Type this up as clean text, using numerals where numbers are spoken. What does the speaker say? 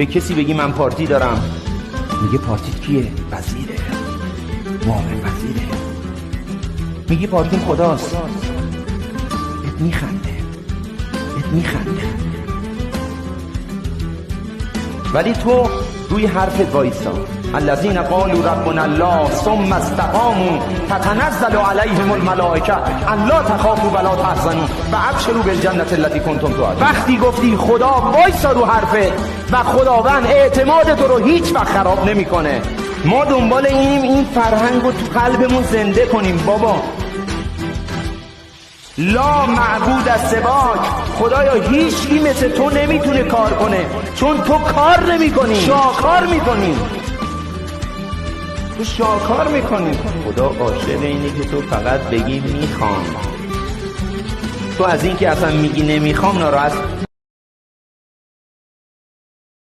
به کسی بگی من پارتی دارم، میگه پارتیت کیه؟ وزیره، معاون وزیره. میگی پارتیم خداست، بهت میخنده. ولی تو روی حرفت وایسا. الذين قالوا ربنا الله ثم استقاموا تتنزل عليهم الملائكه الا تخافوا ولا تحزنوا وابشروا بالجنه التي كنتم توعدون. وقتی گفتی خدا وایسا رو حرفت و خداوند اعتماد تو رو هیچ وقت خراب نمیکنه. ما دنبال این فرهنگ رو تو قلبمون زنده کنیم. بابا لا معبود از سواک، خدایا هیچکی مثل تو نمیتونه کار کنه، چون تو کار نمی کنی، شاکار میکنی. تو شاکار میکنی. خدا عاشق اینه که تو فقط بگی میخوام. تو از این که اصلا میگی نمیخوام ناراحت